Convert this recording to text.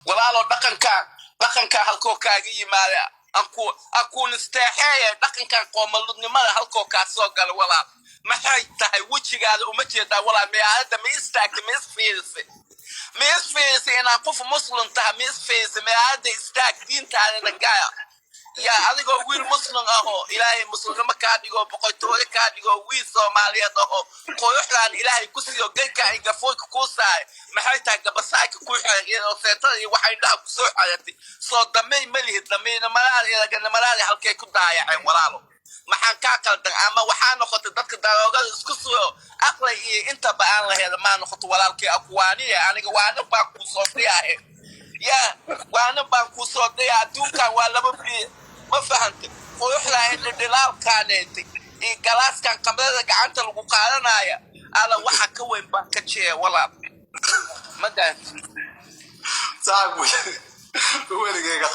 walaalo dhaqanka halkoo kaaga yimaada aku nisteexeeye dhaqankan qoomaludnimada halkoo kaa soo gala walaal maxay tahay wejigaada uma jeedaa walaal meeyada ma istaagta ma isfiirisa inaan qof muslim tahay ma isfiirisa meeyada istaag diintaadana gaya يا أديكو ويل مسلم أهو إلهي مسلم كاديكو بقيتوري كاديكو ويل سوماليا أهو قويحلان إلهي كسيو جيكا إنك فوق كوساي محيطا كبسايك كويحلان إنو سيطاني وحين دعو كسوح حياتي صوت دمي مليه دمي نمالي لكن نمالي halkay ku daayaceen walaalo maxaan ka qaldan ama waxaan noqotay dadka daroogada isku soo aqlay iyo inta baan lahayd ma noqoto walaalkii akwaaniya aniga waana baan ku soo diyahay يا وانا بانكو صوتي ادوكا ولا ببي ما فهمت ويحلا ان الدلال كانت اي جلاس كان قبل gacanta lagu qaadanaya ala waxa ka weyn baan ka jeey walaal ma daan saab weligeyga